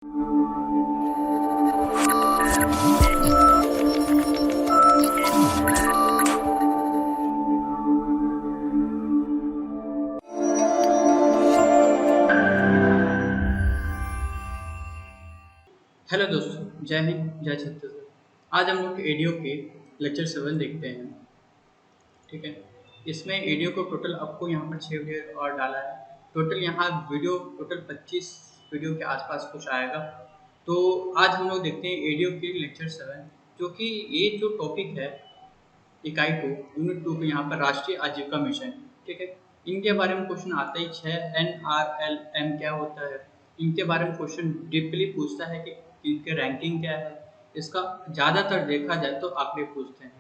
Hello दोस्तों, जय हिंद, जय छत्तीसगढ़। आज हम लोग एडीओ के लेक्चर 7 देखते हैं। ठीक है, इसमें एडीओ को टोटल आपको यहाँ पर 6 वीडियो और डाला है। टोटल यहाँ वीडियो टोटल 25 वीडियो के आसपास कुछ आएगा। तो आज हम लोग देखते हैं एडीओ के लेक्चर 7, जो कि ये जो टॉपिक है इकाई 2 यूनिट 2 के यहाँ पर राष्ट्रीय आजीविका मिशन। ठीक है, इनके बारे में क्वेश्चन आता ही है। NRLM क्या होता है, इनके बारे में क्वेश्चन डीपली पूछता है कि इनके रैंकिंग क्या है। इसका ज़्यादातर देखा जाए तो आंकड़े पूछते हैं।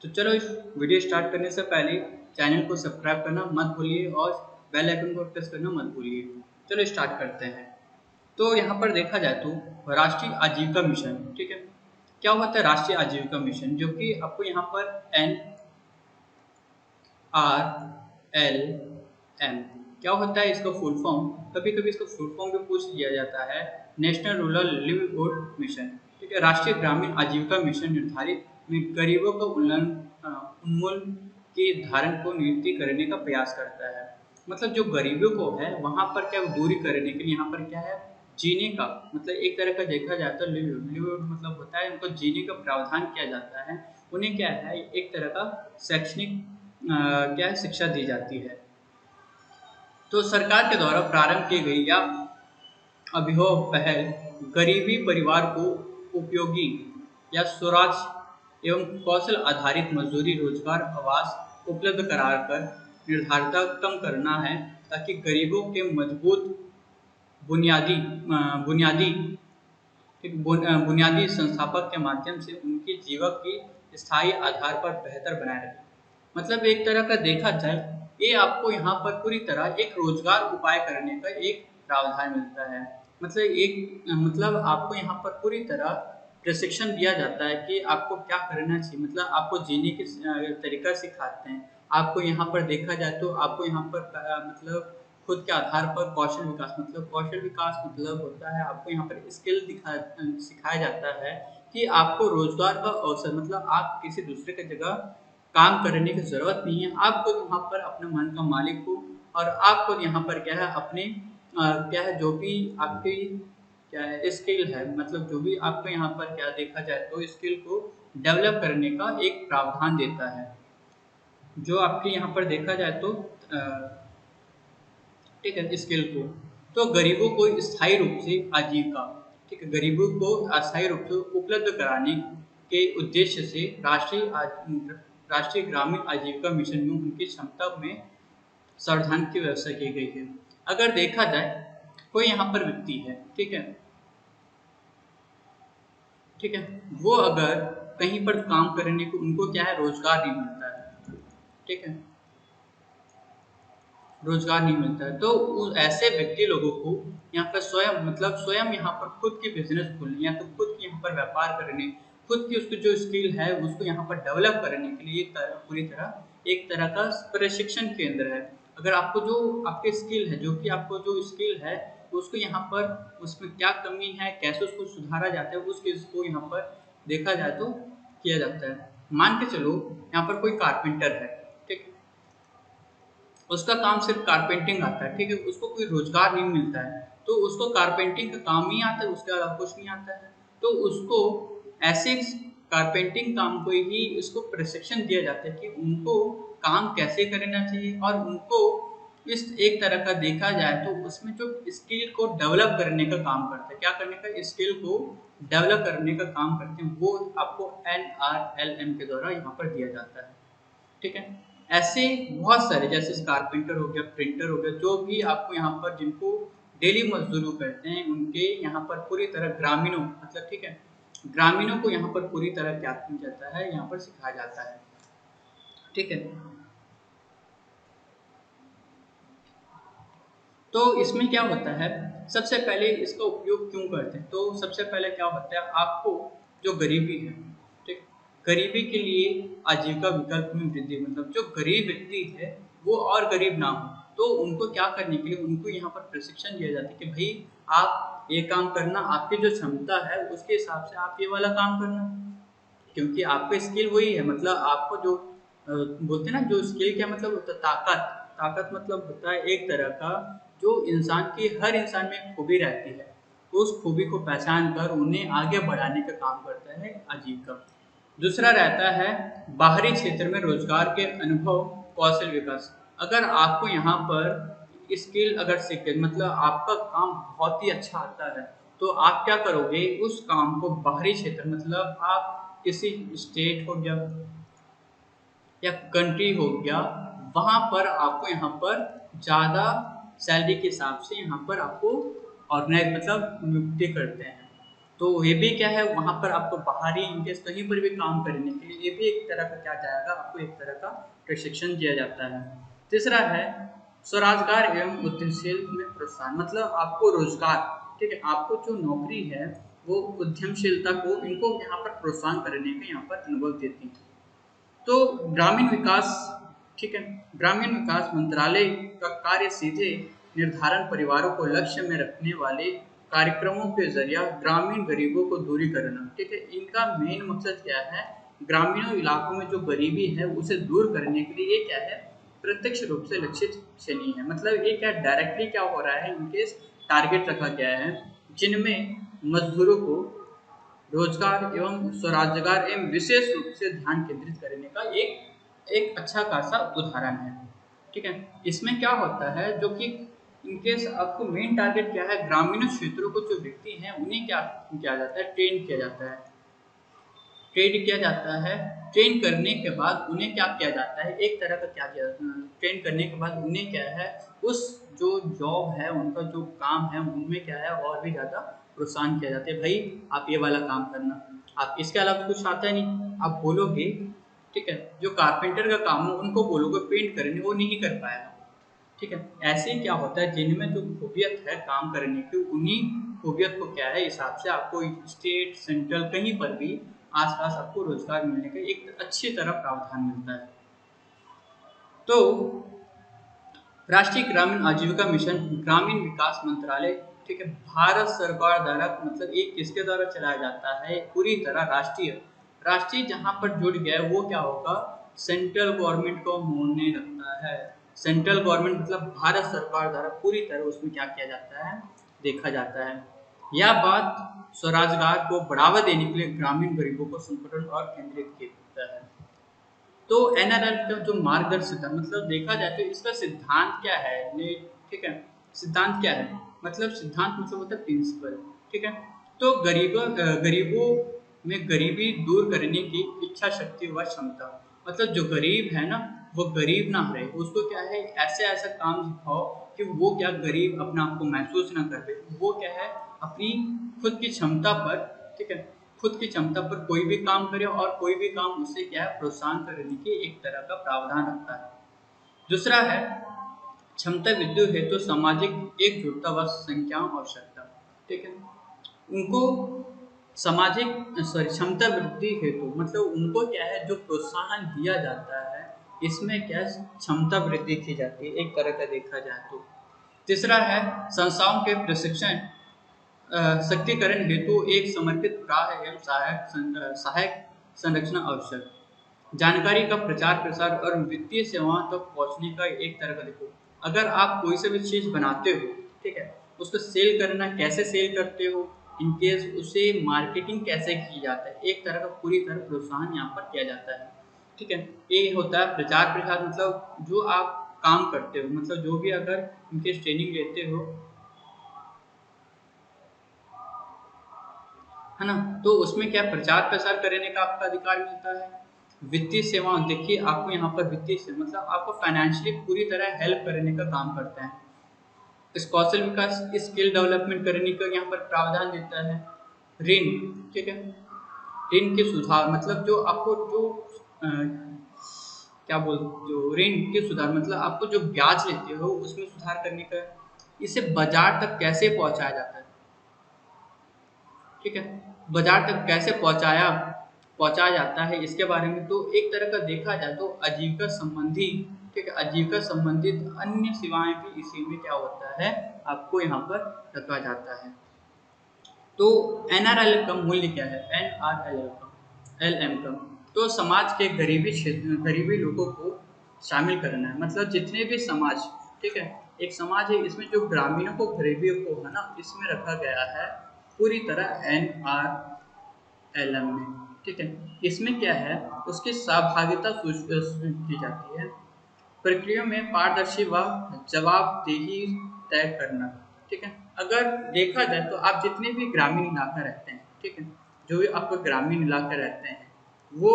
तो चलो इस वीडियो स्टार्ट करने से पहले चैनल को सब्सक्राइब करना मत भूलिए और बेल आइकन को प्रेस करना मत भूलिए। चलो स्टार्ट करते हैं। तो यहाँ पर देखा जाए तो राष्ट्रीय आजीविका मिशन, ठीक है, क्या होता है राष्ट्रीय आजीविका मिशन, जो कि आपको यहाँ पर NRLM क्या होता है इसका फुल फॉर्म। कभी कभी इसका फुल फॉर्म भी पूछ लिया जाता है, नेशनल रूरल लिवलीहुड मिशन। ठीक है, राष्ट्रीय ग्रामीण आजीविका मिशन निर्धारित में गरीबों का उन्मूलन के धारण को नियुक्ति करने का प्रयास करता है। मतलब जो गरीबों को है वहां पर क्या दूरी करने के लिए यहाँ पर क्या है जीने का, मतलब एक तरह का देखा जाता है लिवलीहुड मतलब होता है उनको जीने का प्रावधान किया जाता है। उन्हें क्या है एक तरह का शैक्षणिक क्या है शिक्षा दी जाती है। तो सरकार के द्वारा प्रारंभ की गई या अभिनव पहल गरीबी परिवार को उपयोगी या स्वराज एवं कौशल आधारित मजदूरी रोजगार आवास उपलब्ध कराकर निर्धारिता कम करना है, ताकि गरीबों के मजबूत बुनियादी बुनियादी बुनियादी संस्थापक के माध्यम से उनकी जीवन की स्थायी आधार पर बेहतर बनाए रखें। मतलब एक तरह का देखा जाए ये आपको यहाँ पर पूरी तरह एक रोजगार उपाय करने का एक प्रावधान मिलता है। मतलब आपको यहाँ पर पूरी तरह प्रशिक्षण दिया जाता है कि आपको क्या करना चाहिए, मतलब आपको जीने के तरीका सिखाते हैं। आपको यहाँ पर देखा जाए तो आपको यहाँ पर मतलब खुद के आधार पर कौशल विकास मतलब होता है आपको यहाँ पर स्किल सिखाया जाता है कि आपको रोजगार का अवसर, मतलब आप किसी दूसरे की जगह काम करने की जरूरत नहीं है। आपको यहाँ पर अपने मन का मालिक हो और आपको यहाँ पर क्या है अपने क्या है जो भी आपकी क्या है स्किल है, मतलब जो भी आपको यहाँ पर क्या देखा जाए तो स्किल को डेवलप करने का एक प्रावधान देता है। जो आपके यहाँ पर देखा जाए तो ठीक है स्किल को, तो गरीबों को स्थायी रूप से आजीविका, ठीक है, गरीबों को अस्थायी रूप से उपलब्ध कराने के उद्देश्य से राष्ट्रीय ग्रामीण आजीविका मिशन में उनकी क्षमता में संवर्धन की व्यवस्था की गई है। अगर देखा जाए कोई यहाँ पर व्यक्ति है, ठीक है, वो अगर कहीं पर काम करने को उनको क्या है रोजगार नहीं मिलता है, ठीक है, रोजगार नहीं मिलता है, तो ऐसे व्यक्ति लोगों को यहाँ पर स्वयं यहाँ पर खुद की बिजनेस खोलने या तो खुद की यहाँ पर व्यापार करने, खुद की उसकी जो स्किल है उसको यहाँ पर डेवलप करने के लिए पूरी तरह एक तरह का प्रशिक्षण केंद्र है। अगर आपको जो आपके स्किल है, जो कि आपको जो स्किल है उसको यहाँ पर उसमें क्या कमी है, कैसे उसको सुधारा जाता है, उस चीज को यहाँ पर देखा जाए तो किया जाता है। मान के चलो यहाँ पर कोई कारपेंटर है, ठीक है, उसका काम सिर्फ कारपेंटिंग आता है, ठीक है, उसको कोई रोजगार नहीं मिलता है, तो उसको कारपेंटिंग का काम ही आता है, उसके अलावा कुछ नहीं आता है। तो उसको ऐसे कारपेंटिंग काम को ही इसको प्रशिक्षण दिया जाता है कि उनको काम कैसे करना चाहिए और उनको इस एक तरह का देखा जाए तो उसमें जो स्किल को डेवलप करने का काम करते हैं, क्या करने का स्किल को डेवलप करने का काम करते हैं, वो आपको NRLM के द्वारा यहाँ पर दिया जाता है। ठीक है, ऐसे बहुत सारे जैसे कारपेंटर हो गया, प्रिंटर हो गया, जो भी आपको यहाँ पर जिनको डेली मजदूरी करते हैं उनके यहाँ पर पूरी तरह ग्रामीणों मतलब ठीक है ग्रामीणों को यहाँ पर पूरी तरह क्या किया जाता है, यहाँ पर सिखाया जाता है। ठीक है, तो इसमें क्या होता है, सबसे पहले इसका उपयोग क्यों करते हैं, तो सबसे पहले क्या होता है आपको जो गरीबी है, ठीक, गरीबी के लिए आजीविका विकल्प में वृद्धि, मतलब जो गरीब व्यक्ति है वो और गरीब ना हो, तो उनको क्या करने के लिए उनको यहाँ पर प्रशिक्षण दिया जाता है कि भाई आप ये काम करना, आपकी जो क्षमता है उसके हिसाब से आप ये वाला काम करना, क्योंकि आपका स्किल वही है। मतलब आपको जो बोलते हैं ना, जो स्किल क्या मतलब होता है, ताकत। ताकत मतलब होता है एक तरह का, जो इंसान की, हर इंसान में एक खूबी रहती है, तो उस खूबी को पहचान कर उन्हें आगे बढ़ाने का काम करता है आजीविका। दूसरा रहता है बाहरी क्षेत्र में रोजगार के अनुभव, कौशल विकास। अगर आपको यहाँ पर स्किल अगर सीखे, मतलब आपका काम बहुत ही अच्छा आता है, तो आप क्या करोगे, उस काम को बाहरी क्षेत्र, मतलब आप किसी स्टेट हो गया या कंट्री हो गया, वहां पर आपको यहाँ पर ज़्यादा सैलरी के हिसाब से यहाँ पर आपको ऑर्गेनाइज, मतलब नियुक्ति करते हैं। तो ये भी क्या है, वहां पर आपको बाहरी इनकेस कहीं पर भी काम करने के लिए ये भी एक तरह का क्या जाएगा, आपको एक तरह का प्रशिक्षण दिया जाता है। तीसरा है स्वरोजगार एवं उद्यमशील में प्रोत्साहन, मतलब आपको रोजगार, ठीक है, आपको जो नौकरी है वो उद्यमशीलता को, इनको यहाँ पर प्रोत्साहन करने का यहाँ पर अनुभव देती है। तो ग्रामीण विकास, ठीक है, ग्रामीण विकास मंत्रालय का कार्य सीधे निर्धारण परिवारों को लक्ष्य में रखने वाले कार्यक्रमों के जरिए ग्रामीण गरीबों को दूरी करना, ठीक है। इनका मेन मकसद क्या है, ग्रामीण इलाकों में जो गरीबी है उसे दूर करने के लिए ये क्या है, प्रत्यक्ष रूप से लक्षित श्रेणी है। मतलब ये क्या डायरेक्टली क्या हो रहा है, इनके टारगेट रखा गया है, जिनमें मजदूरों को रोजगार एवं स्वरोजगार एवं विशेष रूप से ध्यान केंद्रित करने का एक एक अच्छा खासा उदाहरण है, ठीक है। इसमें क्या होता है, जो कि इनकेस आपको मेन टारगेट क्या है, ग्रामीण क्षेत्रों को जो व्यक्ति हैं उन्हें क्या किया जाता है, ट्रेन किया जाता है, ट्रेन किया जाता है। ट्रेन करने के बाद उन्हें क्या किया जाता है, एक तरह का क्या किया, ट्रेन करने के बाद उन्हें क्या है, उस जो जॉब है, उनका जो काम है, उनमें क्या है और भी ज़्यादा प्रोत्साहन किया जाता है, भाई आप ये वाला काम करना, आप इसके अलावा कुछ आता है नहीं, आप बोलोगे, ठीक है। जो कारपेंटर का काम है उनको बोलोगे पेंट करने, वो नहीं कर पाएगा, ठीक है। ऐसे ही क्या होता है, जिनमें जो खूबियत है काम करने की, उन्हीं खूबियत को क्या है, हिसाब से आपको स्टेट सेंट्रल कहीं पर भी आसपास आपको रोजगार मिलने का एक अच्छी तरह प्रावधान मिलता है। तो राष्ट्रीय ग्रामीण आजीविका मिशन, ग्रामीण विकास मंत्रालय, ठीक है, भारत सरकार द्वारा, मतलब एक किसके द्वारा चलाया जाता है, पूरी तरह राष्ट्रीय, राष्ट्रीय जहां पर जुड़ गया है वो क्या होगा, सेंट्रल गवर्नमेंट को होने लगता है। सेंट्रल गवर्नमेंट मतलब भारत सरकार द्वारा पूरी तरह उसमें क्या किया जाता है, देखा जाता है। यह बात स्वरोजगार को बढ़ावा देने के लिए ग्रामीण गरीबों को संगठन और केंद्रित किया है। तो एनआरएल का जो मार्गदर्शित है, मतलब देखा जाए तो इसका सिद्धांत क्या है, ठीक है, सिद्धांत क्या है, मतलब सिद्धांत मतलब होता है प्रिंसिपल, ठीक है। तो गरीबों में गरीबी दूर करने की इच्छा शक्ति व क्षमता, मतलब जो गरीब है ना, वो गरीब ना रहे, उसको क्या है, ऐसे ऐसा काम सिखाओ कि वो क्या गरीब अपना आपको महसूस ना कर पाए, वो क्या है, अपनी खुद की क्षमता पर, ठीक है, खुद की क्षमता पर कोई भी काम करे और कोई भी काम उसे क्या है, प्रोत्साहन करने की एक तरह का प्रावधान रखता है। दूसरा है क्षमता वृद्धि हेतु सामाजिक एकजुटता व संख्या आवश्यकता, ठीक है। उनको सामाजिक क्षमता वृद्धि हेतु, मतलब उनको क्या है, जो प्रोत्साहन दिया जाता है, इसमें क्या क्षमता वृद्धि की जाती है एक तरह का देखा जाए तो। तीसरा है संस्थाओं के प्रशिक्षण सशक्तिकरण हेतु एक समर्पित प्राह एवं सहायक संरचना आवश्यक, जानकारी का प्रचार प्रसार और वित्तीय सेवाओं तक पहुंचने का एक तरह का, देखो अगर आप कोई सा भी चीज बनाते हो, ठीक है, उसको सेल करना, कैसे सेल करते हो, इनकेस उसे मार्केटिंग कैसे की जाता है, एक तरह का पूरी तरह प्रोत्साहन यहाँ पर किया जाता है, ठीक है। ये होता है प्रचार प्रसार, मतलब जो आप काम करते हो, मतलब जो भी अगर इनकेस ट्रेनिंग लेते हो, है ना, तो उसमें क्या प्रचार प्रसार करने का आपका अधिकार मिलता है। वित्तीय सेवाओं, देखिए आपको यहाँ पर वित्तीय सेवा मतलब आपको फाइनेंशियली पूरी तरह हेल्प करने का काम करता है। इस कौशल विकास, स्किल डेवलपमेंट करने का यहाँ पर प्रावधान देता है। ऋण, ठीक है, ऋण के सुधार, मतलब जो आपको जो क्या बोलते हो, ऋण के सुधार मतलब आपको जो ब्याज लेते हो उसमें सुधार करने का, इसे बाजार तक कैसे पहुंचाया जाता है, ठीक है, बाजार तक कैसे पहुंचाया जाता है, इसके बारे में तो एक तरह का देखा जाए तो आजीविका संबंधी, ठीक है, आजीविका संबंधित अन्य सेवाएं भी इसी में क्या होता है, आपको यहाँ पर रखा जाता है। तो एनआरएल का मूल्य क्या है? एनआरएल का एलएम का तो समाज के गरीबी क्षेत्र गरीबी लोगों को शामिल करना है, मतलब जितने भी समाज, ठीक है, एक समाज है इसमें जो ग्रामीणों को गरीबी को है ना इसमें रखा गया है पूरी तरह एनआरएलएम में, ठीक है। इसमें क्या है उसकी सहभागिता की जाती है, प्रक्रिया में पारदर्शी व जवाबदेही तय करना, ठीक है। अगर देखा जाए तो आप जितने भी ग्रामीण इलाका रहते हैं, ठीक है, जो भी आपको ग्रामीण इलाके रहते हैं वो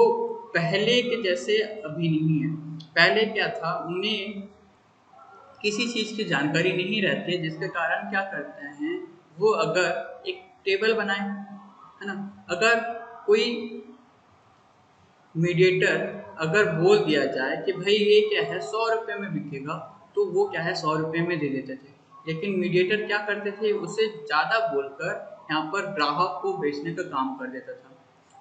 पहले के जैसे अभी नहीं है। पहले क्या था, उन्हें किसी चीज़ की जानकारी नहीं रहती, जिसके कारण क्या करते हैं वो अगर एक टेबल बनाए, है ना, अगर कोई मीडिएटर अगर बोल दिया जाए कि भाई ये क्या है 100 रुपये में बिकेगा, तो वो क्या है 100 रुपये में दे देते थे। लेकिन मीडिएटर क्या करते थे, उसे ज़्यादा बोलकर यहाँ पर ग्राहक को बेचने का काम कर देता था।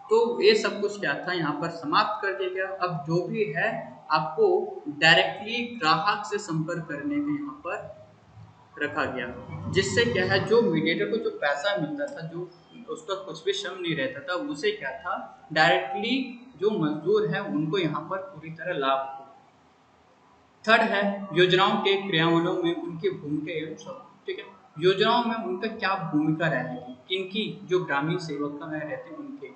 तो ये सब कुछ क्या था यहाँ पर समाप्त कर दिया गया। अब जो भी है आपको डायरेक्टली ग्राहक से संपर्क करने का यहाँ पर रखा गया, जिससे क्या है जो मीडिएटर को जो पैसा मिलता था, जो उसका कुछ भी श्रम नहीं रहता था, उसे क्या था डायरेक्टली जो मजदूर है उनको यहाँ पर पूरी तरह लाभ हो। थर्ड है योजनाओं के क्रियान्वयन में उनकी भूमिका एवं सब, ठीक है, योजनाओं में उनका क्या भूमिका रहेगी, किनकी, जो ग्रामीण सेवक में रहते हैं उनके,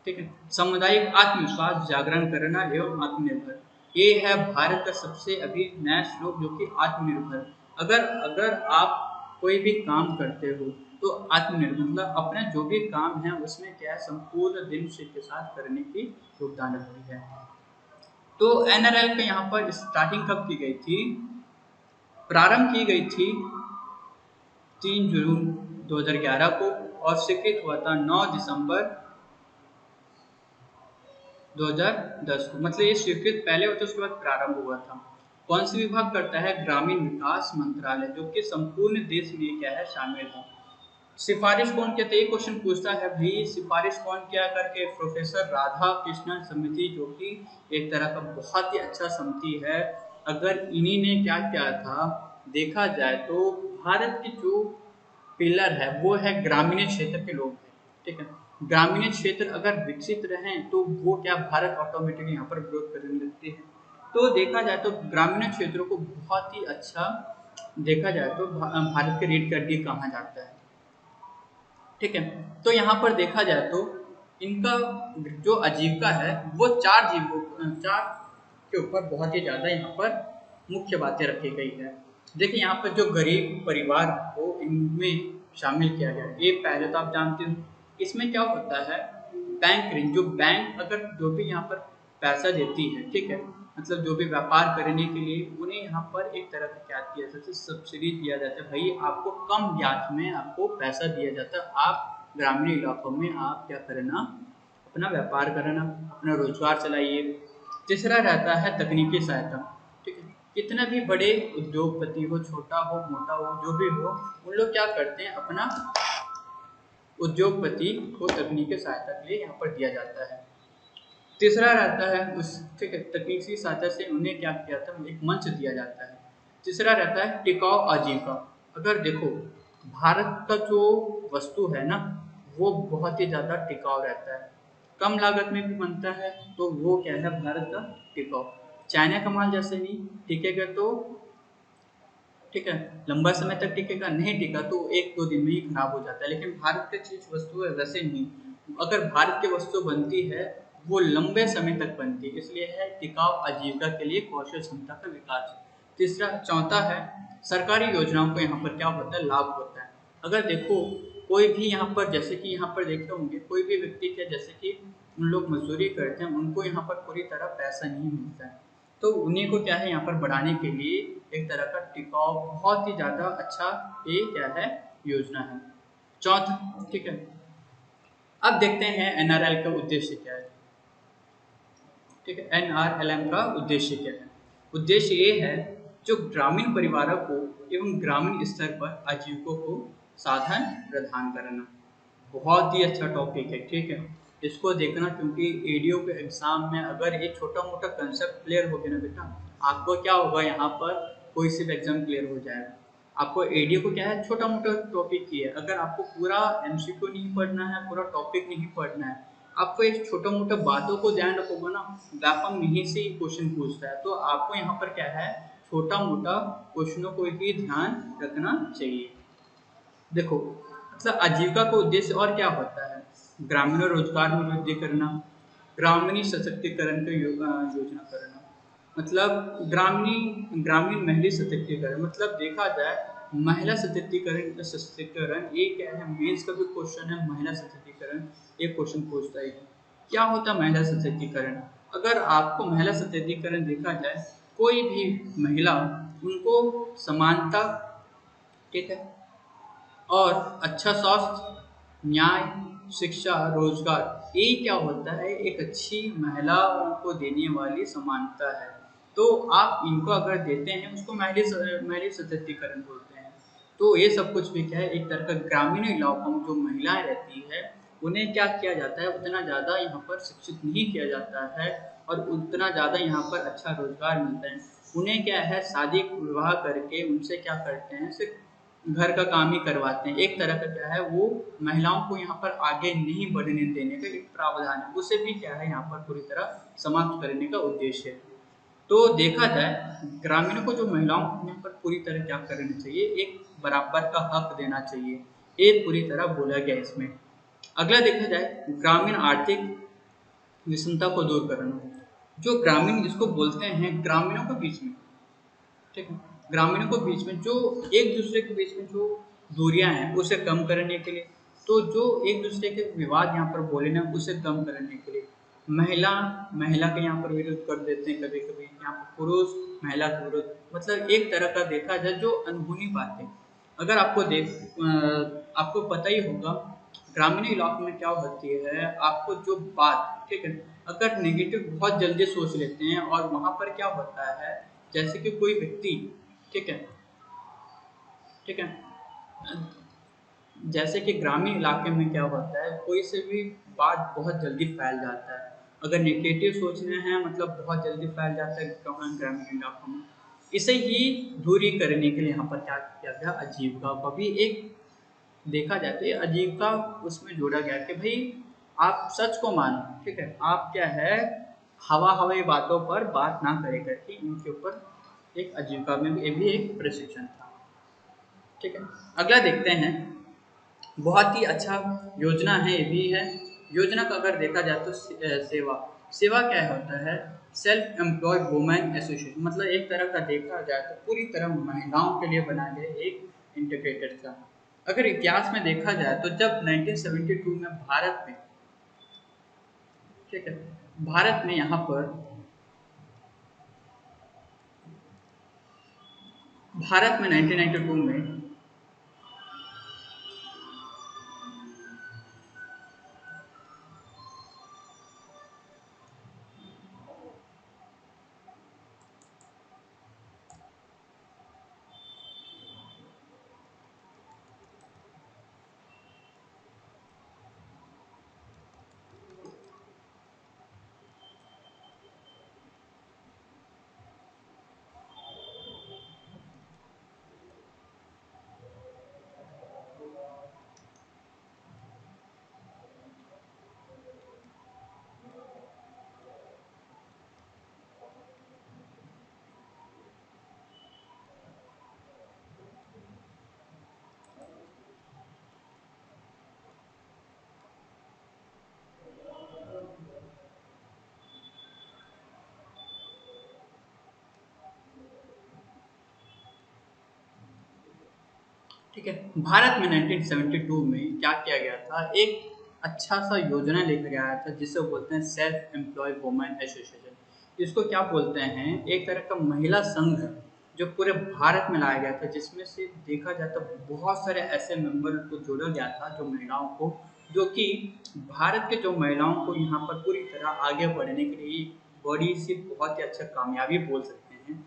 ठीक है। सामुदायिक आत्मविश्वास जागरण करना एवं आत्मनिर्भर, ये है भारत का सबसे अभी नया श्लोक जो कि आत्मनिर्भर। अगर अगर आप कोई भी काम करते हो तो आत्मनिर्भर मतलब अपना जो भी काम है उसमें क्या है संपूर्ण दिन के साथ करने की योगदान रखती है। तो एनआरएल पे यहाँ पर स्टार्टिंग कब की गई थी? प्रारंभ की गई थी 3 जून 2011 को और स्वीकृत हुआ था 9 दिसंबर 2010 को, मतलब ये स्वीकृत पहले होता उसके बाद प्रारंभ हुआ था। कौन सी विभाग करता है? ग्रामीण विकास मंत्रालय, जो कि संपूर्ण देश में क्या है शामिल है। सिफारिश कौन किया था? ये क्वेश्चन पूछता है भाई सिफारिश कौन किया करके, प्रोफेसर राधा कृष्णन समिति, जो कि एक तरह का बहुत ही अच्छा समिति है। अगर इन्हीं ने क्या किया था देखा जाए तो भारत की जो पिलर है वो है ग्रामीण क्षेत्र के लोग हैं, ठीक है। ग्रामीण क्षेत्र अगर विकसित रहें तो वो क्या भारत ऑटोमेटिकली यहाँ पर ग्रोथ करने लगती है। तो देखा जाए तो ग्रामीण क्षेत्रों को बहुत ही अच्छा देखा जाए तो भारत के रीढ़ की हड्डी कहा जाता है, ठीक है। तो यहाँ पर देखा जाए तो इनका जो आजीविका है वो चार के ऊपर बहुत ही ज़्यादा यहाँ पर मुख्य बातें रखी गई है। देखिए यहाँ पर जो गरीब परिवार को इनमें शामिल किया गया है। ये पहले तो आप जानते हो इसमें क्या होता है, बैंक ऋण, जो बैंक अगर जो भी यहाँ पर पैसा देती है, ठीक है, मतलब जो भी व्यापार करने के लिए उन्हें यहाँ पर एक तरह का क्या दिया जाता है, सब्सिडी दिया जाता है। भाई आपको कम ब्याज में आपको पैसा दिया जाता है, आप ग्रामीण इलाकों में आप क्या करना, अपना व्यापार करना, अपना रोजगार चलाइए। तीसरा रहता है तकनीकी सहायता, ठीक है। कितना भी बड़े उद्योगपति हो, छोटा हो मोटा हो जो भी हो, उन लोग क्या करते हैं अपना उद्योगपति को तकनीकी सहायता के लिए यहाँ पर दिया जाता है। तीसरा रहता है उस, ठीक है, तकनीकी सहायता से उन्हें क्या किया था एक मंच दिया जाता है। तीसरा रहता है टिकाऊ आजीविका। अगर देखो भारत का जो वस्तु है ना वो बहुत ही ज़्यादा टिकाऊ रहता है, कम लागत में भी बनता है, तो वो क्या है भारत का टिकाऊ। चाइना का माल जैसे नहीं टिकेगा तो, ठीक है, लंबा समय तक टिकेगा, नहीं टिका तो एक दो दिन में ही खराब हो जाता है। लेकिन भारत की चीज वस्तु है वैसे नहीं, अगर भारत की वस्तु बनती है वो लंबे समय तक बनती है, इसलिए है टिकाऊ आजीविका के लिए कौशल क्षमता का विकास। तीसरा चौथा है सरकारी योजनाओं को यहाँ पर क्या होता है लाभ होता है। अगर देखो कोई भी यहाँ पर जैसे कि यहाँ पर देखते होंगे कोई भी व्यक्ति क्या जैसे कि उन लोग मजदूरी करते हैं उनको यहाँ पर पूरी तरह पैसा नहीं मिलता है, तो उन्हीं को क्या है यहाँ पर बढ़ाने के लिए एक तरह का टिकाऊ बहुत ही ज़्यादा अच्छा ये क्या है योजना है। चौथा, ठीक है, अब देखते हैं एनआरएल का उद्देश्य क्या है। ठीक है, एनआरएलएम का उद्देश्य क्या है? उद्देश्य ये है जो ग्रामीण परिवारों को एवं ग्रामीण स्तर पर आजीविकों को साधन प्रदान करना। बहुत ही अच्छा टॉपिक है, ठीक है, इसको देखना क्योंकि एडीओ के एग्जाम में अगर ये छोटा मोटा कंसेप्ट क्लियर हो गया ना बेटा, आपको क्या होगा यहाँ पर कोई सी भी एग्जाम क्लियर हो जाएगा। आपको एडीए को क्या है, छोटा मोटा टॉपिक ही है। अगर आपको पूरा एमसीक्यू नहीं पढ़ना है, पूरा टॉपिक नहीं पढ़ना है, आपको एक छोटा मोटा बातों को ध्यान रखोगे ना, व्यापम यहीं से ही क्वेश्चन पूछता है, तो आपको यहाँ पर क्या है, छोटा मोटा क्वेश्चनों को ही ध्यान रखना चाहिए। देखो, मतलब आजीविका का उद्देश्य और क्या होता है, ग्रामीण रोजगार में वृद्धि करना, ग्रामीण सशक्तिकरण की योजना करना। मतलब ग्रामीण ग्रामीण महिला सशक्तिकरण, मतलब देखा जाए महिला सशक्तिकरण, सशक्तिकरण ये क्या है, मेंस का भी क्वेश्चन है, महिला सशक्तिकरण एक क्वेश्चन पूछता है। क्या होता है महिला सशक्तिकरण? अगर आपको महिला सशक्तिकरण देखा जाए, कोई भी महिला, उनको समानता, ठीक है, और अच्छा स्वास्थ्य, न्याय, शिक्षा, रोजगार, ये क्या होता है, एक अच्छी महिलाओं को देने वाली समानता है। तो आप इनको अगर देते हैं, उसको महिला सशक्तिकरण बोलते हैं। तो ये सब कुछ भी क्या है, एक तरह का ग्रामीण इलाकों में जो महिलाएं रहती है, उन्हें क्या किया जाता है, उतना ज़्यादा यहाँ पर शिक्षित नहीं किया जाता है, और उतना ज़्यादा यहाँ पर अच्छा रोजगार मिलता है। उन्हें क्या है, शादी विवाह करके उनसे क्या करते हैं, सिर्फ घर का काम ही करवाते हैं। एक तरह का क्या है, वो महिलाओं को यहाँ पर आगे नहीं बढ़ने देने का एक प्रावधान है, उसे भी क्या है यहाँ पर पूरी तरह समाप्त करने का उद्देश्य है। तो देखा जाए, ग्रामीणों को जो महिलाओं को यहाँ पर पूरी तरह क्या करना चाहिए, एक बराबर का हक देना चाहिए, ये पूरी तरह बोला गया इसमें। अगला देखा जाए, ग्रामीण आर्थिक विषमता को दूर करना। जो ग्रामीण जिसको बोलते हैं, ग्रामीणों के बीच में, ठीक है, ग्रामीणों के बीच में जो एक दूसरे के बीच में जो दूरियां हैं, उसे कम करने के लिए, तो जो एक दूसरे के विवाद यहाँ पर बोले ना, उसे कम करने के लिए महिला महिला के यहाँ पर विरोध कर देते हैं, कभी कभी यहाँ पर पुरुष महिला का विरोध, मतलब एक तरह का देखा जाए जो अनहोनी बात है। अगर आपको पता ही होगा, ग्रामीण इलाकों में क्या होती है, आपको जो बात, ठीक है, अगर नेगेटिव बहुत जल्दी सोच लेते हैं, और वहां पर क्या होता है, जैसे कि कोई व्यक्ति, ठीक है, ठीक है, जैसे कि ग्रामीण इलाके में क्या होता है, कोई से भी बात बहुत जल्दी फैल जाता है। अगर नेगेटिव सोचना है, मतलब बहुत जल्दी फैल जाता है ग्रामीण इलाकों में। इसे ही दूरी करने के लिए यहाँ पर क्या किया गया, आजीविका का भी एक देखा जाए तो ये आजीविका उसमें जोड़ा गया कि भाई आप सच को मानो, ठीक है, आप क्या है, हवा हवाई बातों पर बात ना करे करके इनके ऊपर एक आजीविका में ये भी एक प्रशिक्षण था। ठीक है, अगला देखते हैं, बहुत ही अच्छा योजना है, ये भी है। योजना का अगर देखा जाए तो सेवा, सेवा क्या होता है, सेल्फ एम्प्लॉयड वुमेन एसोसिएशन, मतलब एक तरह का देखा जाए तो पूरी तरह महिलाओं के लिए बनाया गया एक इंटीग्रेटेड था। अगर इतिहास में देखा जाए तो जब 1972 में भारत में, ठीक है, भारत में यहाँ पर भारत में 1992 में ठीक है, भारत में 1972 में क्या किया गया था, एक अच्छा सा योजना लेकर आया था, जिसे बोलते हैं सेल्फ एम्प्लॉय वुमेन एसोसिएशन। इसको क्या बोलते हैं, एक तरह का महिला संघ है, जो पूरे भारत में लाया गया था, जिसमें से देखा जाए तो बहुत सारे ऐसे मेंबर को जोड़ा गया था, जो महिलाओं को, जो कि भारत के जो महिलाओं को यहाँ पर पूरी तरह आगे बढ़ने के लिए बड़ी सी बहुत ही अच्छा कामयाबी बोल सकते हैं।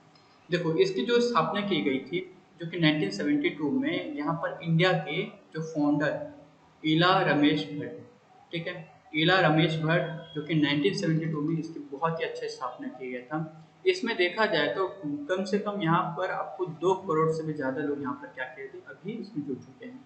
देखो, इसकी जो स्थापना की गई थी, जो कि 1972 में, यहाँ पर इंडिया के जो फाउंडर ईला रमेश भट्ट, ठीक है, ईला रमेश भट्ट, जो कि 1972 में इसकी बहुत ही अच्छे स्थापना किया गया था। इसमें देखा जाए तो कम से कम यहाँ पर आपको 2 करोड़ से भी ज़्यादा लोग यहाँ पर क्या कहते हैं अभी इसमें जुड़ चुके हैं।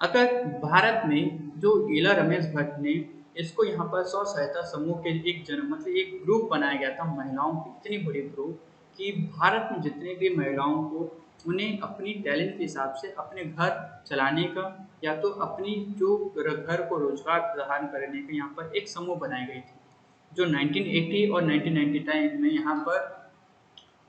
अगर भारत में जो ईला रमेश भट्ट ने इसको यहाँ पर स्व सहायता समूह के एक जन्म मतलब एक ग्रुप बनाया गया था महिलाओं की इतनी बड़ी ग्रुप कि भारत में जितने भी महिलाओं को उन्हें अपनी टैलेंट के हिसाब से अपने घर चलाने का या तो अपनी जो घर को रोजगार प्रदान करने का यहाँ पर एक समूह बनाई गई थी जो 1980 और 1999 में यहाँ पर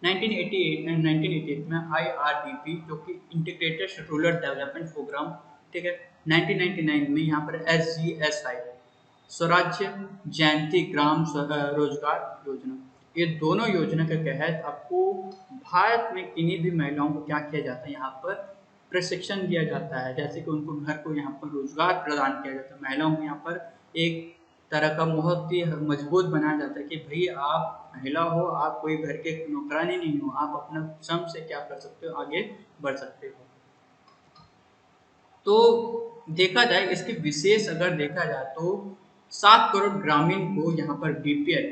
1988 एंड 1988 में IRDP जो कि इंटीग्रेटेड रूरल डेवलपमेंट प्रोग्राम ठीक है 1999 में यहाँ पर SGSI स्वराज्य जयंती ग्राम रोजगार योजना ये दोनों योजना के तहत आपको भारत में किन्हीं भी महिलाओं को क्या किया जाता है यहाँ पर प्रशिक्षण दिया जाता है जैसे कि उनको घर को यहाँ पर रोजगार प्रदान किया जाता है महिलाओं को यहाँ पर एक तरह का बहुत ही मजबूत बनाया जाता है कि भाई आप महिला हो आप कोई घर के नौकरानी नहीं हो आप अपना श्रम से क्या कर सकते हो आगे बढ़ सकते हो। तो देखा जाए इसके विशेष अगर देखा जाए तो 7 करोड़ ग्रामीण को यहाँ पर BPL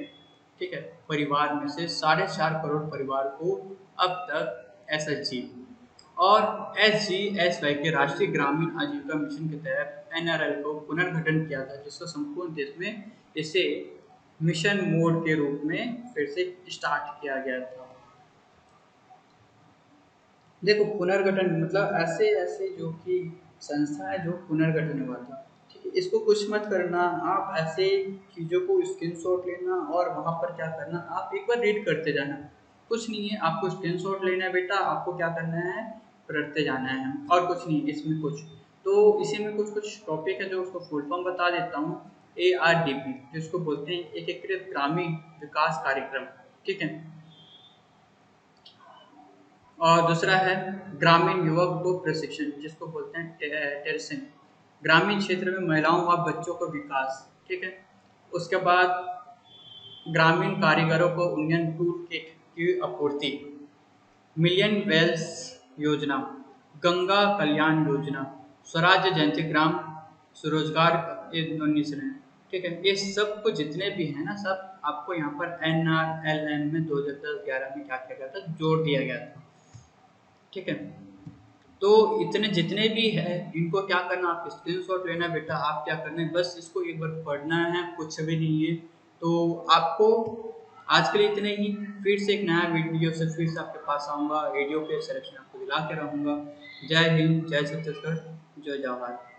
ठीक है परिवार में से 4.5 करोड़ परिवार को अब तक SHG और SGSY के राष्ट्रीय ग्रामीण आजीविका मिशन के तहत NRL को पुनर्गठन किया था जिसको संपूर्ण देश में इसे मिशन मोड के रूप में फिर से स्टार्ट किया गया था। देखो पुनर्गठन मतलब ऐसे ऐसे जो कि संस्था है जो पुनर्गठन हुआ था ठीक है इसको कुछ मत करना आप ऐसे चीज़ों को स्क्रीनशॉट लेना और वहाँ पर क्या करना आप एक बार रीड करते जाना कुछ नहीं है आपको स्क्रीनशॉट लेना है बेटा आपको क्या करना है पढ़ते जाना है और कुछ नहीं इसमें कुछ तो इसी में कुछ कुछ टॉपिक है जो उसको फुल फॉर्म बता देता हूँ ARDP जिसको बोलते हैं एकीकृत ग्रामीण विकास कार्यक्रम ठीक है और दूसरा है ग्रामीण युवक को प्रशिक्षण जिसको बोलते हैं टेरसिन ग्रामीण क्षेत्र में महिलाओं व बच्चों को विकास ठीक है उसके बाद ग्रामीण कारीगरों को उन्नयन टूल किट की आपूर्ति मिलियन वेल्स योजना गंगा कल्याण योजना स्वराज्य जयंती ग्राम स्वरोजगार 19 है ठीक है ये सब को जितने भी है ना सब आपको यहाँ पर NRLM में 2010-11 में क्या किया गया था जोड़ दिया गया था ठीक है तो इतने जितने भी है इनको क्या करना आप स्क्रीनशॉट लेना बेटा आप क्या करना है बस इसको एक बार पढ़ना है कुछ भी नहीं है तो आपको आज के लिए इतने ही फिर से एक नया वीडियो से फिर से आपके पास आऊँगा रेडियो के सिलेक्शन आपको दिला के रहूँगा। जय हिंद जय छत्तीसगढ़ जय जवाहर।